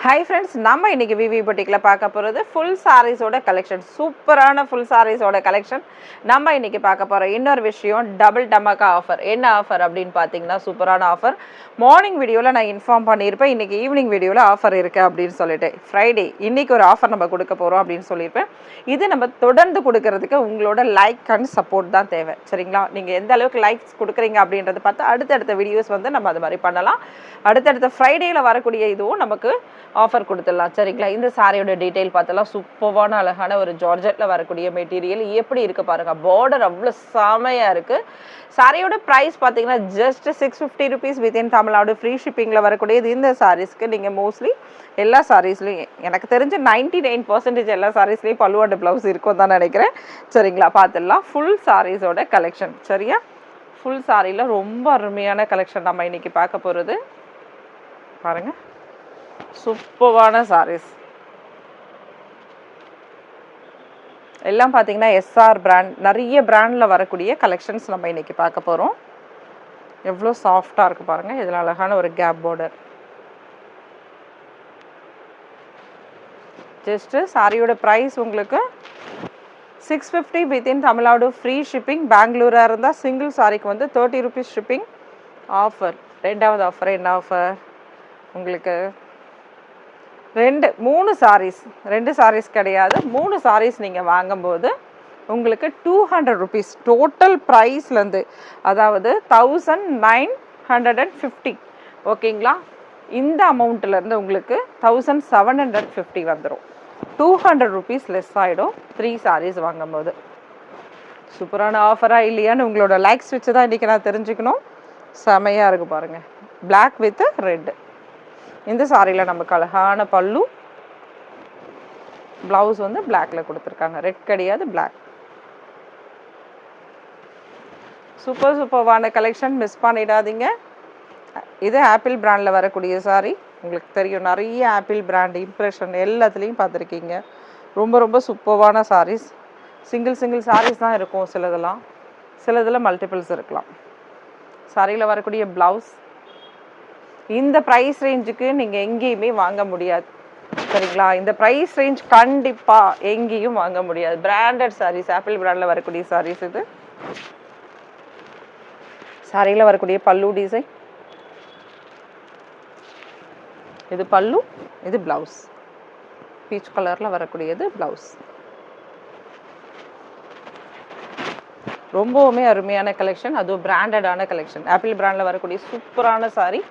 Hi friends, நம்ம இன்னைக்கு விவி பொட்டிக்ல பார்க்க போறது full sarees ஓட collection. சூப்பரான full sarees ஓட collection. நம்ம இன்னைக்கு பார்க்க போற இன்னொரு விஷயம் டபுள் டமக்கா ஆஃபர். என்ன ஆஃபர் அப்படினு பாத்தீங்கன்னா சூப்பரான ஆஃபர். மார்னிங் வீடியோல நான் இன்ஃபார்ம் பண்ணிருப்பேன். இன்னைக்கு ஈவினிங் வீடியோல ஆஃபர் இருக்கு அப்படினு சொல்லிட்டு. ஃப்ரைடே இன்னைக்கு ஒரு ஆஃபர் நம்ம கொடுக்க போறோம் அப்படினு சொல்லிருப்பேன். இது நம்ம தொடர்ந்து கொடுக்கிறதுக்கு உங்களோட லைக் அண்ட் சப்போர்ட் தான் தேவை. சரிங்களா? நீங்க எந்த அளவுக்கு லைக்ஸ் கொடுக்குறீங்க அப்படின்றத பார்த்து அடுத்தடுத்த வீடியோஸ் வந்து நம்ம அது மாதிரி பண்ணலாம். அடுத்தடுத்த ஃப்ரைடேல வரக்கூடிய இதுவும் நமக்கு ஆஃபர் கொடுத்துடலாம். சரிங்களா? இந்த சாரியோட டீட்டெயில் பார்த்தலாம். சூப்பரான அழகான ஒரு ஜார்ஜெட்ல வரக்கூடிய மெட்டீரியல் எப்படி இருக்கு பாருங்க. பார்டர் அவ்வளோ செமையா இருக்கு. சாரியோட ப்ரைஸ் பார்த்தீங்கன்னா just 650 rupees within Tamil Nadu free ஷிப்பிங்கில் வரக்கூடியது. இந்த சாரீஸ்க்கு நீங்கள் மோஸ்ட்லி எல்லா சாரீஸ்லையும் எனக்கு தெரிஞ்ச 99% எல்லா சாரீஸ்லையும் பல்லு அண்ட் ப்ளவுஸ் இருக்கும் தான் நினைக்கிறேன். சரிங்களா? பார்த்துடலாம். ஃபுல் சாரீஸோட கலெக்ஷன். சரியா? ஃபுல் சாரியில் ரொம்ப அருமையான கலெக்ஷன் நம்ம இன்னைக்கு பார்க்க போகிறது. பாருங்க, சூப்பரான சாரீஸ் எல்லாம் பார்த்தீங்கன்னா எஸ்ஆர் பிராண்ட், நிறைய பிராண்டில் வரக்கூடிய கலெக்ஷன்ஸ் நம்ம இன்னைக்கு பார்க்க போகிறோம். எவ்வளோ சாஃப்டாக இருக்குது பாருங்கள். இதில் அழகான ஒரு கேப் பார்டர். ஜஸ்ட்டு சாரியோட ப்ரைஸ் உங்களுக்கு 650 வித்தின் தமிழ்நாடு ஃப்ரீ ஷிப்பிங். பெங்களூராக இருந்தால் சிங்கிள் சாரிக்கு வந்து 30 ருபீஸ் ஷிப்பிங் ஆஃபர். ரெண்டாவது ஆஃபர் என்ன ஆஃபர் உங்களுக்கு? மூணு சாரீஸ் கிடையாது, 3 சாரீஸ் நீங்கள் வாங்கும்போது உங்களுக்கு 200 ருபீஸ் டோட்டல் ப்ரைஸ்லேருந்து, அதாவது 1950. ஓகேங்களா? இந்த அமௌண்ட்லேருந்து உங்களுக்கு 1750 வந்துடும். 200 ருபீஸ் லெஸ் ஆகிடும் 3 சாரீஸ் வாங்கும்போது. சூப்பரான ஆஃபராக இல்லையான்னு உங்களோட லைக்ஸ் வச்சு தான் இன்றைக்கி நான் தெரிஞ்சுக்கணும். செமையாக இருக்குது பாருங்கள். Black with red. இந்த சாரியில் நமக்கு அழகான பல்லு, ப்ளவுஸ் வந்து பிளாக்ல கொடுத்துருக்காங்க. ரெட் கிடையாது, பிளாக். சூப்பர்வான கலெக்ஷன், மிஸ் பண்ணிடாதீங்க. இது ஆப்பிள் பிராண்டில் வரக்கூடிய சாரி. உங்களுக்கு தெரியும், நிறைய ஆப்பிள் பிராண்ட் இம்ப்ரெஷன் எல்லாத்துலேயும் பார்த்துருக்கீங்க. ரொம்ப சூப்பர்வான சாரீஸ். சிங்கிள் சாரீஸ் தான் இருக்கும். சிலதில் மல்டிபிள்ஸ் இருக்கலாம். சாரியில் வரக்கூடிய ப்ளவுஸ் இந்த ப்ரைஸ் ரேஞ்சுக்கு நீங்கள் எங்கேயுமே வாங்க முடியாது. சரிங்களா? இந்த ப்ரைஸ் ரேஞ்ச் கண்டிப்பாக எங்கேயும் வாங்க முடியாது. பிராண்டட் சாரீஸ், ஆப்பிள் பிராண்டில் வரக்கூடிய சாரீஸ். இது சாரியில் வரக்கூடிய பல்லு டிசைன். இது பல்லு, இது ப்ளவுஸ். பீச் கலரில் வரக்கூடியது ப்ளவுஸ். ரொம்பவுமே அருமையான கலெக்ஷன், அதுவும் பிராண்டடான கலெக்ஷன். ஆப்பிள் பிராண்டில் வரக்கூடிய சூப்பரான சாரி.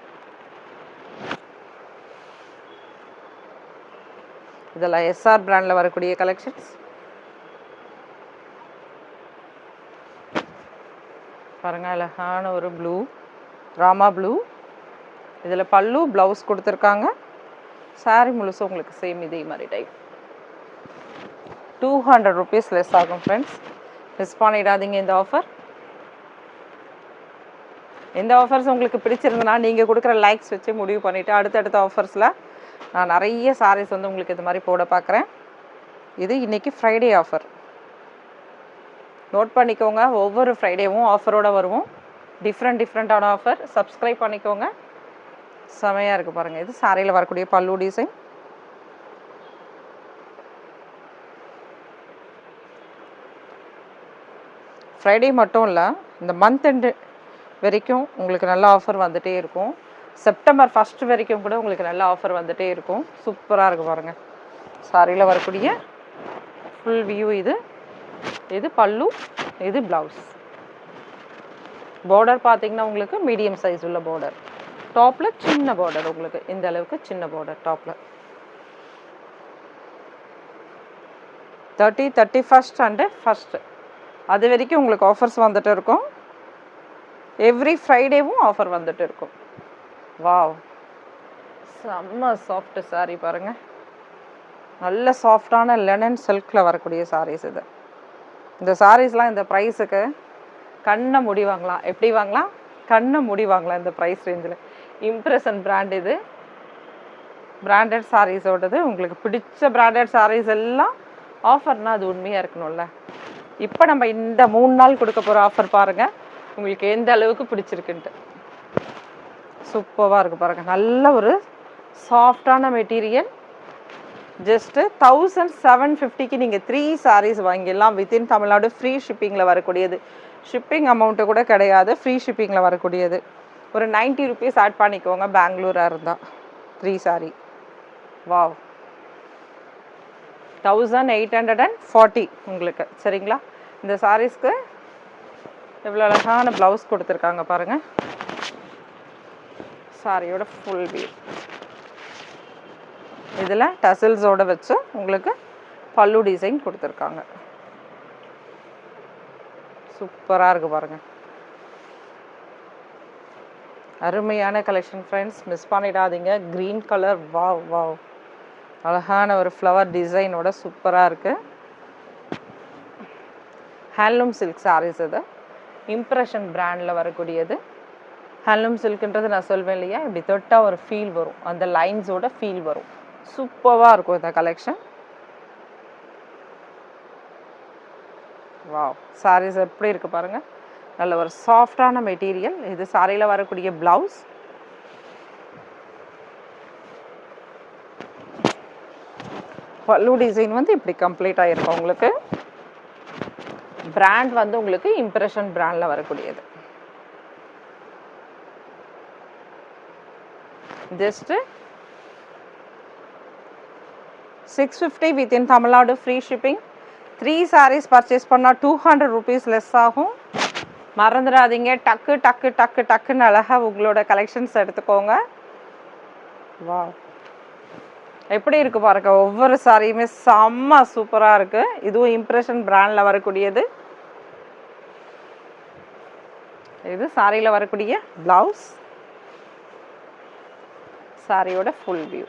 இதெல்லாம் எஸ்ஆர் பிராண்டில் வரக்கூடிய கலெக்ஷன்ஸ். பாருங்கள், அழகான ஒரு ப்ளூ, ராமா ப்ளூ. இதில் பல்லு, ப்ளவுஸ் கொடுத்துருக்காங்க. சாரி முழுசும் உங்களுக்கு சேம் இதே மாதிரி டைப். 200 ருபீஸ் லெஸ் ஆகும் ஃப்ரெண்ட்ஸ். மிஸ் பண்ணிடாதீங்க இந்த ஆஃபர். இந்த ஆஃபர்ஸ் உங்களுக்கு பிடிச்சிருந்தனா நீங்கள் கொடுக்குற லைக்ஸ் வச்சு முடிவு பண்ணிவிட்டு அடுத்தடுத்த ஆஃபர்ஸில் நான் நிறைய சாரீஸ் வந்து உங்களுக்கு இது மாதிரி போட பார்க்குறேன். இது இன்றைக்கி ஃப்ரைடே ஆஃபர். நோட் பண்ணிக்கோங்க. ஒவ்வொரு ஃப்ரைடேவும் ஆஃபரோடு வருவோம். டிஃப்ரெண்ட்டான ஆஃபர். சப்ஸ்கிரைப் பண்ணிக்கோங்க. செமையாக இருக்குது பாருங்கள். இது சாரியில் வரக்கூடிய பல்லு டிசைன். ஃப்ரைடே மட்டும் இல்லை, இந்த மந்த் எண்டு வரைக்கும் உங்களுக்கு நல்ல ஆஃபர் வந்துகிட்டே இருக்கும். செப்டம்பர் 1 வரைக்கும் கூட உங்களுக்கு நல்ல ஆஃபர் வந்துகிட்டே இருக்கும். சூப்பராக இருக்குது பாருங்கள். சாரியில் வரக்கூடிய ஃபுல் வியூ. இது பல்லு, இது ப்ளவுஸ். பார்டர் பார்த்தீங்கன்னா உங்களுக்கு மீடியம் சைஸ் உள்ள பார்டர். டாப்பில் சின்ன பார்டர், உங்களுக்கு இந்த அளவுக்கு சின்ன பார்டர் டாப்பில். 30, 31 அண்டு 1 அது வரைக்கும் உங்களுக்கு ஆஃபர்ஸ் வந்துட்டு இருக்கும். எவ்ரி ஃப்ரைடேவும் ஆஃபர் வந்துட்டு இருக்கும். வாவ், செம்ம சாஃப்ட் சாரீ பாருங்கள். நல்ல சாஃப்டான லெனன் சில்கில் வரக்கூடிய சாரீஸ் இது. இந்த சாரீஸ்லாம் இந்த ப்ரைஸுக்கு கண்ணை மூடி வாங்கலாம். எப்படி வாங்கலாம்? கண்ணை மூடி வாங்கலாம் இந்த ப்ரைஸ் ரேஞ்சில். இம்ப்ரெஷன் பிராண்ட் இது. பிராண்டட் சாரீஸோடது. உங்களுக்கு பிடிச்ச பிராண்டட் சாரீஸ் எல்லாம் ஆஃபர்னால் அது உண்மையாக இருக்கணும்ல. இப்போ நம்ம இந்த 3 நாள் கொடுக்க போகிற ஆஃபர் பாருங்கள், உங்களுக்கு எந்த அளவுக்கு பிடிச்சிருக்குன்ட்டு. சூப்பராக இருக்குது பாருங்கள். நல்ல ஒரு சாஃப்டான மெட்டீரியல். ஜஸ்ட்டு 1750க்கு நீங்கள் 3 sarees வாங்கிடலாம். வித்தின் தமிழ்நாடு ஃப்ரீ ஷிப்பிங்கில் வரக்கூடியது. ஷிப்பிங் அமௌண்ட்டு கூட கிடையாது, ஃப்ரீ ஷிப்பிங்கில் வரக்கூடியது. ஒரு 90 rupees ஆட் பண்ணிக்கோங்க பெங்களூராக இருந்தால். 3 saree. வாவ், 1840 உங்களுக்கு. சரிங்களா? இந்த சாரீஸ்க்கு எவ்வளோ அழகான ப்ளவுஸ் கொடுத்துருக்காங்க பாருங்கள். சாரியோட ஃபுல் வியூ. இதில் டசல்ஸோடு வச்சு உங்களுக்கு பல்லு டிசைன் கொடுத்துருக்காங்க. சூப்பராக இருக்குது பாருங்கள். அருமையான கலெக்ஷன் ஃப்ரெண்ட்ஸ், மிஸ் பண்ணிடாதீங்க. க்ரீன் கலர், வாவ் வாவ், அழகான ஒரு ஃப்ளவர் டிசைனோட சூப்பராக இருக்குது. Handloom silk sarees. இது இம்ப்ரெஷன் பிராண்டில் வரக்கூடியது. ஹேண்ட்லூம் சில்க்ன்றது நான் சொல்வேன் இல்லையா, இப்படி தொட்டால் ஒரு ஃபீல் வரும், அந்த லைன்ஸோட ஃபீல் வரும். சூப்பராக இருக்கும் இந்த கலெக்ஷன். வாவ், சாரீஸ் எப்படி இருக்குது பாருங்கள். நல்ல ஒரு சாஃப்டான மெட்டீரியல். இது சாரியில் வரக்கூடிய ப்ளவுஸ். பல்லு டிசைன் வந்து இப்படி கம்ப்ளீட் ஆகிருக்கும் உங்களுக்கு. பிராண்ட் வந்து உங்களுக்கு இம்ப்ரெஷன் பிராண்டில் வரக்கூடியது. Just 650 within Tamil Nadu free shipping. 3 sarees purchase பண்ணால் 200 rupees லெஸ் ஆகும். மறந்துடாதீங்க, டக்கு டக்கு டக்கு டக்குன்னு அழகாக உங்களோட கலெக்ஷன்ஸ் எடுத்துக்கோங்க. வா, எப்படி இருக்குது பாருங்க. ஒவ்வொரு சாரியுமே செம்ம சூப்பராக இருக்குது. இதுவும் இம்ப்ரெஷன் பிராண்டில் வரக்கூடியது. இது சாரியில் வரக்கூடிய ப்ளவுஸ். சாரியோட ஃபுல் வியூ.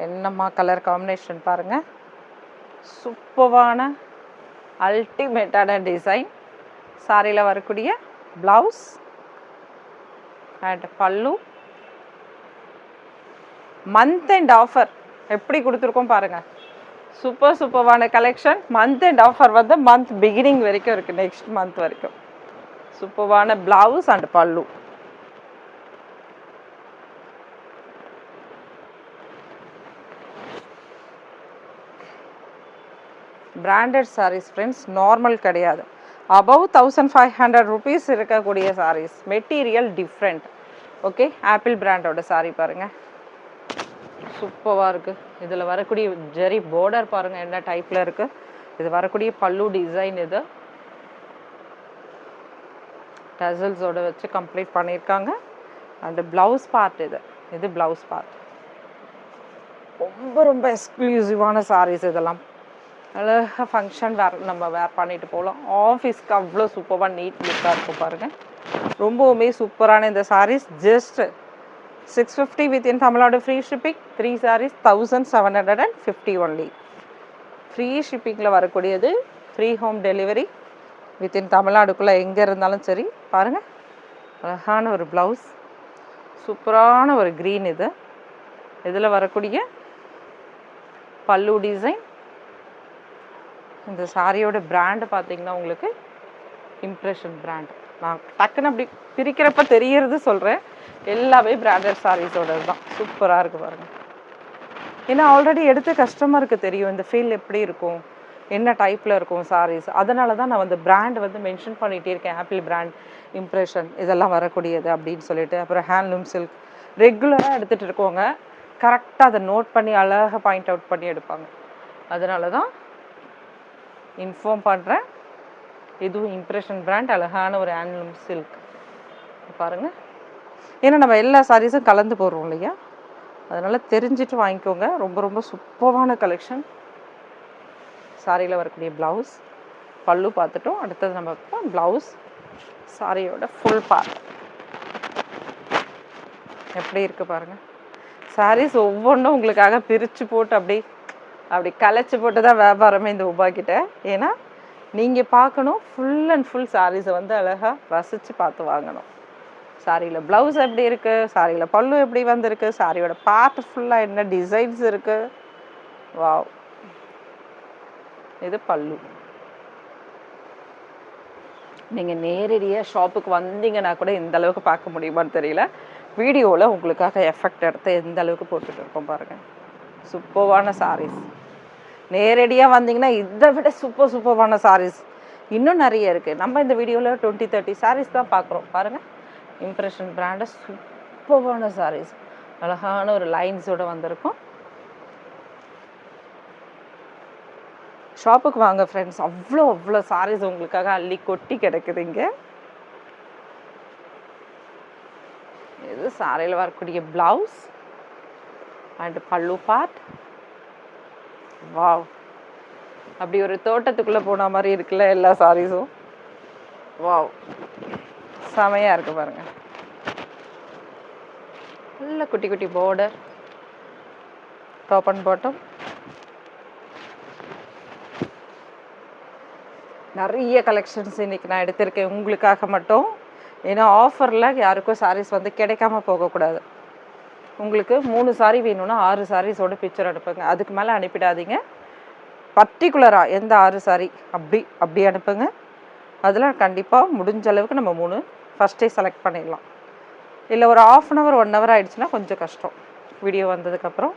என்னம்மா கலர் காம்பினேஷன் பாருங்கள். சூப்பரான அல்டிமேட்டான டிசைன். சாரியில் வரக்கூடிய blouse and pallu. Month end offer எப்படி கொடுத்துருக்கோம் பாருங்கள். சூப்பரான கலெக்ஷன். மந்த் அண்ட் ஆஃபர் வந்து மந்த் பிகினிங் வரைக்கும் இருக்குது, நெக்ஸ்ட் மந்த் வரைக்கும். சூப்பரான blouse and pallu. Branded sarees friends, normal கிடையாது. அபவ் 1500 rupees இருக்கக்கூடிய sarees. Material different. Okay, Apple பிராண்டோட சாரீ பாருங்கள். சூப்பராக இருக்குது. இதில் வரக்கூடிய ஜெரி பார்டர் பாருங்கள் என்ன டைப்பில் இருக்குது. இது வரக்கூடிய பல்லு டிசைன். இது டசல்ஸோடு வச்சு கம்ப்ளீட் பண்ணியிருக்காங்க. And blouse part. இது ப்ளவுஸ் பார்ட். ரொம்ப எக்ஸ்க்ளூசிவான சாரீஸ் இதெல்லாம். அழகாக ஃபங்க்ஷன் நம்ம வேர் பண்ணிட்டு போகலாம். ஆஃபீஸ்க்கு அவ்வளோ சூப்பராக நீட் லுக்காக இருக்கும் பாருங்கள். ரொம்பவுமே சூப்பரான இந்த sarees. Just 650 within Tamil Nadu free shipping. 3 sarees 1750 only. Free ஷிப்பிங்கில் வரக்கூடியது. ஃப்ரீ ஹோம் டெலிவரி வித்தின் தமிழ்நாடுக்குள்ளே எங்கே இருந்தாலும் சரி. பாருங்கள், அழகான ஒரு ப்ளவுஸ். சூப்பரான ஒரு க்ரீன். இதில் வரக்கூடிய பல்லு டிசைன். இந்த சாரியோட பிராண்டு பார்த்தீங்கன்னா உங்களுக்கு இம்ப்ரெஷன் பிராண்ட். நான் டக்குன்னு அப்படி பிரிக்கிறப்ப தெரியறது சொல்கிறேன். எல்லாமே பிராண்டட் சாரீஸோட தான். சூப்பராக இருக்குது பாருங்கள். ஏன்னா ஆல்ரெடி எடுத்த கஸ்டமருக்கு தெரியும் இந்த ஃபீல் எப்படி இருக்கும், என்ன டைப்பில் இருக்கும் சாரீஸ். அதனால தான் நான் வந்து பிராண்ட் வந்து மென்ஷன் பண்ணிகிட்டே இருக்கேன். ஆப்பிள் பிராண்ட், இம்ப்ரெஷன் இதெல்லாம் வரக்கூடியது அப்படின்னு சொல்லிட்டு. அப்புறம் ஹேண்ட்லூம் சில்க் ரெகுலராக எடுத்துகிட்டு இருக்கோங்க. கரெக்டாக அதை நோட் பண்ணி அழகாக பாயிண்ட் அவுட் பண்ணி எடுப்பாங்க. அதனால தான் இன்ஃபார்ம் பண்ணுறேன். இதுவும் இம்ப்ரெஷன் பிராண்ட். அழகான ஒரு ஹேண்ட்லூம் சில்க் பாருங்கள். ஏன்னா நம்ம எல்லா சாரீஸும் கலந்து போடுறோம் இல்லையா, அதனால் தெரிஞ்சுட்டு வாங்கிக்கோங்க. ரொம்ப சூப்பரான கலெக்ஷன். சாரியில் வரக்கூடிய ப்ளவுஸ், பல்லு பார்த்துட்டோம். அடுத்தது நம்ம ப்ளவுஸ், சாரியோட ஃபுல் பார்ட் எப்படி இருக்குது பாருங்கள். சாரீஸ் ஒவ்வொன்றும் உங்களுக்காக பிரித்து போட்டு அப்படி கலைச்சி போட்டு தான் வியாபாரமே இந்த உபாக்கிட்ட. ஏன்னா நீங்கள் பார்க்கணும், ஃபுல் அண்ட் ஃபுல் சாரீஸை வந்து அழகாக ரசித்து பார்த்து வாங்கணும். சாரியில் ப்ளவுஸ் எப்படி இருக்குது, சாரியில் பல்லு எப்படி வந்திருக்கு, சாரியோட பார்ட் ஃபுல்லாக என்ன டிசைன்ஸ் இருக்குது. வாவ், இது பல்லு. நீங்கள் நேரடியாக ஷாப்புக்கு வந்தீங்கன்னா கூட இந்த அளவுக்கு பார்க்க முடியுமான்னு தெரியல. வீடியோவில் உங்களுக்காக எஃபெக்ட் எடுத்து எந்த அளவுக்கு போட்டுட்டு இருக்கோம் பாருங்கள். சூப்பர்வான சாரீஸ். நேரடியாக வந்தீங்கன்னா இதை விட சூப்பர்வான சாரீஸ் இன்னும் நிறைய இருக்குது. நம்ம இந்த வீடியோவில் 20-30 சாரீஸ் தான் பார்க்குறோம் பாருங்கள். இம்ப்ரெஷன் பிராண்டை சூப்பர்வான சாரீஸ், அழகான ஒரு லைன்ஸோடு வந்திருக்கும். ஷாப்புக்கு வாங்க ஃப்ரெண்ட்ஸ், அவ்வளோ சாரீஸ் உங்களுக்காக அள்ளி கொட்டி கிடக்குது இங்கே. இது சாரியில் வரக்கூடிய பிளவுஸ் அண்ட் பல்லு பார்ட். வாவ், அப்படி ஒரு தோட்டத்துக்குள்ளே போன மாதிரி இருக்குல்ல எல்லா சாரீஸும். வாவ், செமையாக இருக்குது பாருங்கள். நல்ல குட்டி குட்டி பார்டர், டாப் அண்ட் பாட்டம். நிறைய கலெக்ஷன்ஸ் இன்றைக்கி நான் எடுத்திருக்கேன் உங்களுக்காக மட்டும். ஏன்னா ஆஃபரில் யாருக்கும் சாரீஸ் வந்து கிடைக்காம போகக்கூடாது. உங்களுக்கு 3 சாரீ வேணும்னா 6 சாரீஸோட பிக்சர் அனுப்புங்க. அதுக்கு மேலே அனுப்பிடாதீங்க. பர்டிகுலராக எந்த 6 சாரீ அப்படி அனுப்புங்க. அதில் கண்டிப்பாக முடிஞ்ச அளவுக்கு நம்ம 3 ஃபஸ்ட்டே செலக்ட் பண்ணிடலாம். இல்லை ஒரு 1/2 hour 1 hour ஆகிடுச்சுன்னா கொஞ்சம் கஷ்டம். வீடியோ வந்ததுக்கப்புறம்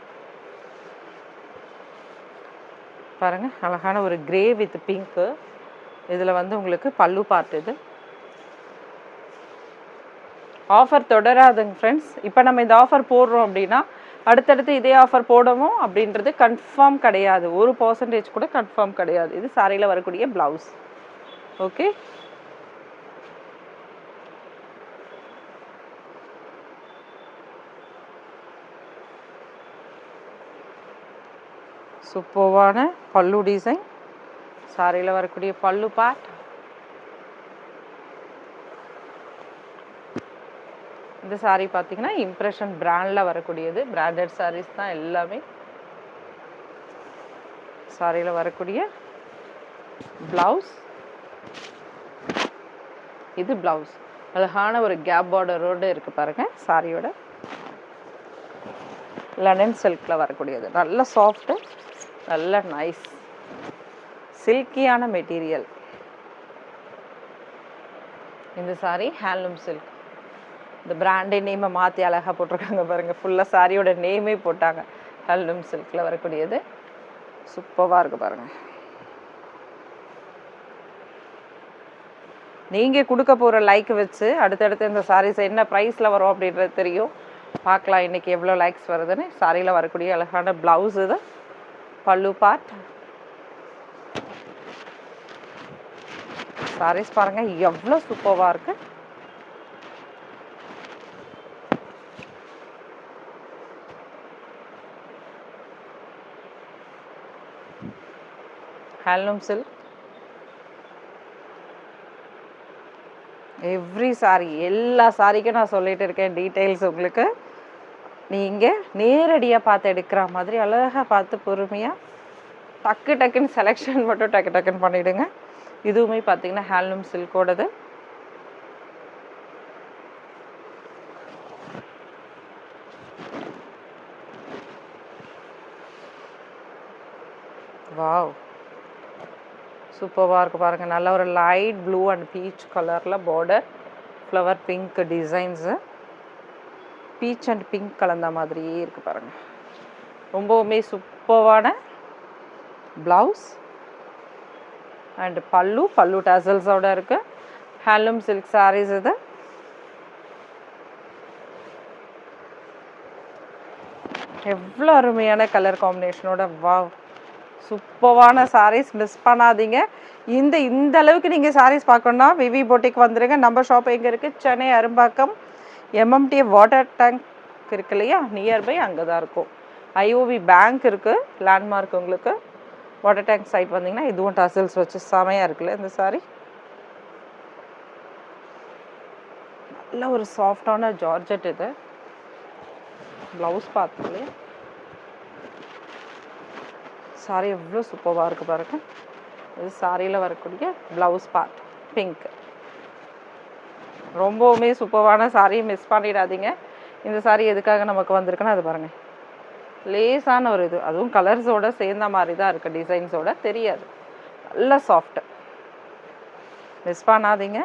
பாருங்கள், அழகான ஒரு கிரே வித் பிங்க்கு. இதில் வந்து உங்களுக்கு பல்லு பார்ட். இது ஆஃபர் தொடராதுங்க ஃப்ரெண்ட்ஸ். இப்போ நம்ம இந்த ஆஃபர் போடுறோம் அப்படின்னா அடுத்தடுத்து இதே ஆஃபர் போடவும் அப்படின்றது கன்ஃபார்ம் கிடையாது. 1% கூட கன்ஃபார்ம் கிடையாது. இது சாரியில் வரக்கூடிய ப்ளவுஸ். ஓகே, சூப்பர்வான பல்லு டிசைன், சாரியில் வரக்கூடிய பல்லு பார்ட். இந்த சாரீ பார்த்தீங்கன்னா இம்ப்ரெஷன் பிராண்டில் வரக்கூடியது. பிராண்டட் சாரீஸ் தான் எல்லாமே. சாரியில் வரக்கூடிய ப்ளவுஸ். இது ப்ளவுஸ் அழகான ஒரு கேப் பார்டரோடு இருக்குது பாருங்கள். சாரியோட லெனன் சில்கில் வரக்கூடியது. நல்ல சாஃப்ட்டு, நல்ல நைஸ் சில்கியான மெட்டீரியல். இந்த சாரீ ஹேண்ட்லூம் சில்க். இந்த பிராண்டே நேமை மாற்றி அழகாக போட்டிருக்காங்க பாருங்கள். ஃபுல்லாக சாரியோட நேமே போட்டாங்க. ஹேண்ட்லூம் சில்கில் வரக்கூடியது. சூப்பராக இருக்குது பாருங்கள். நீங்கள் கொடுக்க போகிற லைக் வச்சு அடுத்தடுத்து இந்த சாரீஸ் என்ன ப்ரைஸில் வரும் அப்படின்றது தெரியும். பார்க்கலாம் இன்றைக்கி எவ்வளோ லைக்ஸ் வருதுன்னு. சாரியில் வரக்கூடிய அழகான ப்ளவுஸ். இது பல்லு பார்ட். சாரீஸ் பாருங்கள் எவ்வளோ சூப்பராக இருக்குது. Handloom silk. எவ்ரி சாரீ, எல்லா சாரிக்கும் நான் சொல்லிட்டு இருக்கேன் டீட்டெயில்ஸ் உங்களுக்கு. நீங்கள் நேரடியாக பார்த்து எடுக்கிற மாதிரி அழகாக பார்த்து பொறுமையாக டக்குன்னு செலெக்ஷன் மட்டும் டக்குன்னு பண்ணிவிடுங்க. இதுவுமே பார்த்தீங்கன்னா ஹேண்ட்லூம் சில்கோடது. வாவ், சூப்பராக இருக்குது பாருங்கள். நல்ல ஒரு லைட் ப்ளூ அண்ட் பீச் கலரில் border, flower pink designs, beach and pink கலந்த மாதிரியே இருக்குது பாருங்கள். ரொம்பவுமே சூப்பரான ப்ளவுஸ் அண்ட் பல்லு டசல்ஸோடு இருக்குது. Handloom silk sarees. இது எவ்வளோ அருமையான கலர் காம்பினேஷனோட. வாவ், சூப்பரான சாரீஸ். மிஸ் பண்ணாதீங்க. இந்த அளவுக்கு நீங்கள் சாரீஸ் பார்க்கணுன்னா விவி பொட்டிக் வந்துடுங்க. நம்ம ஷாப் எங்கே இருக்குது? Chennai Arumbakkam MMT water tank இருக்கு இல்லையா, நியர்பை அங்கே தான் இருக்கும். IOB பேங்க் இருக்குது, லேண்ட்மார்க். உங்களுக்கு வாட்டர் டேங்க் சைட் வந்தீங்கன்னா இதுவும் டசல்ஸ் வச்சு செமையாக இருக்குல்ல இந்த சாரீ. நல்ல ஒரு சாஃப்டான ஜார்ஜெட். இது ப்ளவுஸ் பார்த்தோம் இல்லையா. சாரீ எவ்வளோ சூப்பராக இருக்குது பாருங்கள். இது சாரியில் வரக்கூடிய ப்ளவுஸ் பார்ட் பிங்க். ரொம்பவுமே சூப்பரான சாரீ, மிஸ் பண்ணிடாதீங்க. இந்த சாரீ எதுக்காக நமக்கு வந்திருக்குன்னா அது பாருங்கள், லேஸான ஒரு இது, அதுவும் கலர்ஸோடு சேர்ந்த மாதிரி தான் இருக்குது, டிசைன்ஸோட தெரியாது. நல்ல சாஃப்ட்டு. மிஸ் பண்ணாதீங்க.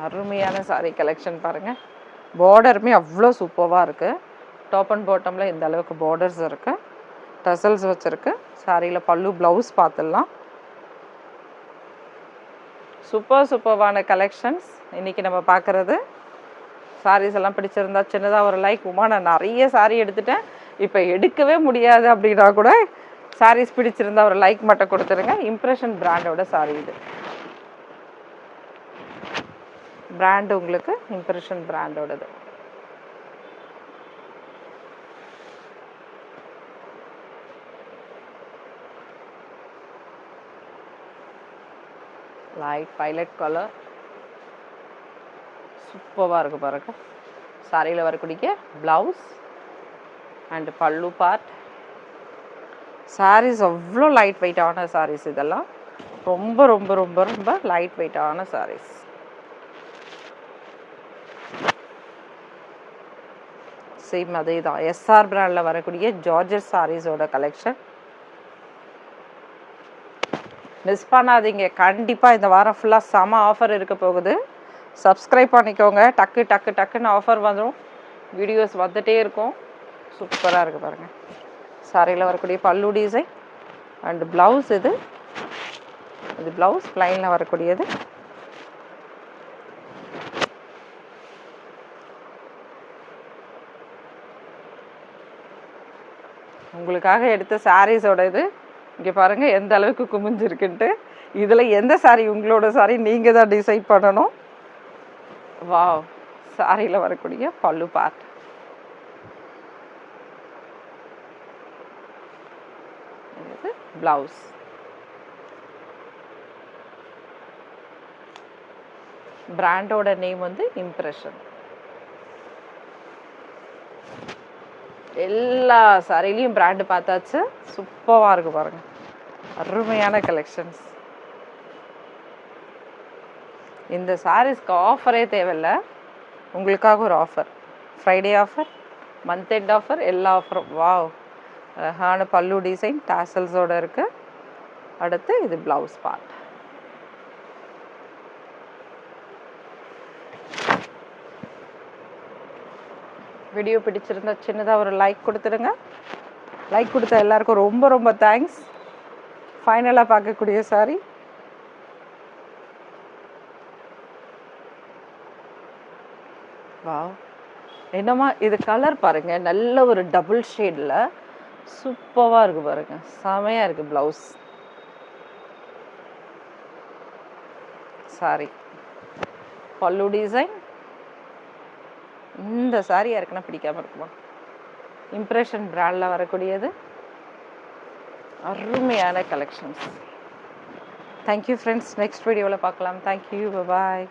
அருமையான சாரீ கலெக்ஷன் பாருங்கள். பார்டருமே அவ்வளோ சூப்பராக இருக்குது. டாப் அண்ட் பாட்டமில் இந்த அளவுக்கு பார்டர்ஸ் இருக்குது. டசல்ஸ் வச்சுருக்கு. சாரியில் பல்லு ப்ளவுஸ் பார்த்துடலாம். சூப்பர்வான கலெக்ஷன்ஸ் இன்றைக்கி நம்ம பார்க்குறது. சாரீஸ் எல்லாம் பிடிச்சிருந்தா சின்னதாக ஒரு லைக். நான் நிறைய சாரீ எடுத்துட்டேன், இப்போ எடுக்கவே முடியாது அப்படின்னா கூட சாரீஸ் பிடிச்சிருந்தா ஒரு லைக் மட்டும் கொடுத்துருங்க. இம்ப்ரெஷன் பிராண்டோட சாரீ இது. பிராண்ட் உங்களுக்கு இம்ப்ரெஷன் பிராண்டோடது. லைட் வயலட் கலர் சூப்பராக இருக்குது பாருங்க. சாரியில் வரக்கூடிய ப்ளவுஸ் அண்ட் பல்லு பார்ட். சாரீஸ் அவ்வளோ லைட் வெயிட்டான சாரீஸ். இதெல்லாம் ரொம்ப ரொம்ப ரொம்ப ரொம்ப லைட் வெயிட்டான சாரீஸ். சேம் அதே தான் எஸ்ஆர் பிராண்டில் வரக்கூடிய ஜார்ஜஸ் சாரீஸோட கலெக்ஷன். மிஸ் பண்ணாதீங்க. கண்டிப்பாக இந்த வாரம் ஃபுல்லாக செம ஆஃபர் இருக்க போகுது. சப்ஸ்கிரைப் பண்ணிக்கோங்க. டக்குன்னு ஆஃபர் வந்துடும். வீடியோஸ் வந்துகிட்டே இருக்கும். சூப்பராக இருக்குது பாருங்கள். சாரியில் வரக்கூடிய பல்லு டிசைன் அண்ட் ப்ளவுஸ். இது ப்ளவுஸ் ப்ளைனில் வரக்கூடியது. உங்களுக்காக எடுத்த சாரீஸோட இது இங்கே பாருங்கள் எந்த அளவுக்கு குமிஞ்சிருக்குன்ட்டு. இதில் எந்த சாரீ உங்களோட சாரீ நீங்கள் தான் டிசைட் பண்ணணும். வாவ். சாரியில் வரக்கூடிய பல்லு பார்ட். இது ப்ளவுஸ். பிராண்டோட நேம் வந்து இம்ப்ரெஷன். எல்லா சாரிலையும் பிராண்டு பார்த்தாச்சு. சூப்பராக இருக்குது பாருங்கள். அருமையான கலெக்ஷன்ஸ். இந்த சாரீஸ்க்கு ஆஃபரே தேவையில்லை. உங்களுக்காக ஒரு offer. Friday offer, month end offer, எல்லா ஆஃபரும். வாவ். அழகான பல்லு டிசைன் டாசல்ஸோடு இருக்குது. அடுத்து இது ப்ளவுஸ் பார்ட். வீடியோ பிடிச்சிருந்தா சின்னதாக ஒரு லைக் கொடுத்துடுங்க. லைக் கொடுத்தா எல்லாருக்கும் ரொம்ப ரொம்ப தேங்க்ஸ். ஃபைனலாக பார்க்கக்கூடிய சாரி வா. என்னம்மா இது கலர் பாருங்கள். நல்ல ஒரு டபுள் ஷேடில் சூப்பராக இருக்குது பாருங்கள். செமையாக இருக்குது ப்ளவுஸ். சாரி பல்லு டிசைன். இந்த சாரி யாருக்குன்னா பிடிக்காமல் இருக்குமா? இம்ப்ரெஷன் பிராண்டில் வரக்கூடியது. அருமையான கலெக்ஷன்ஸ். Thank you friends. நெக்ஸ்ட் வீடியோவில் பார்க்கலாம். தேங்க்யூ. பாய்.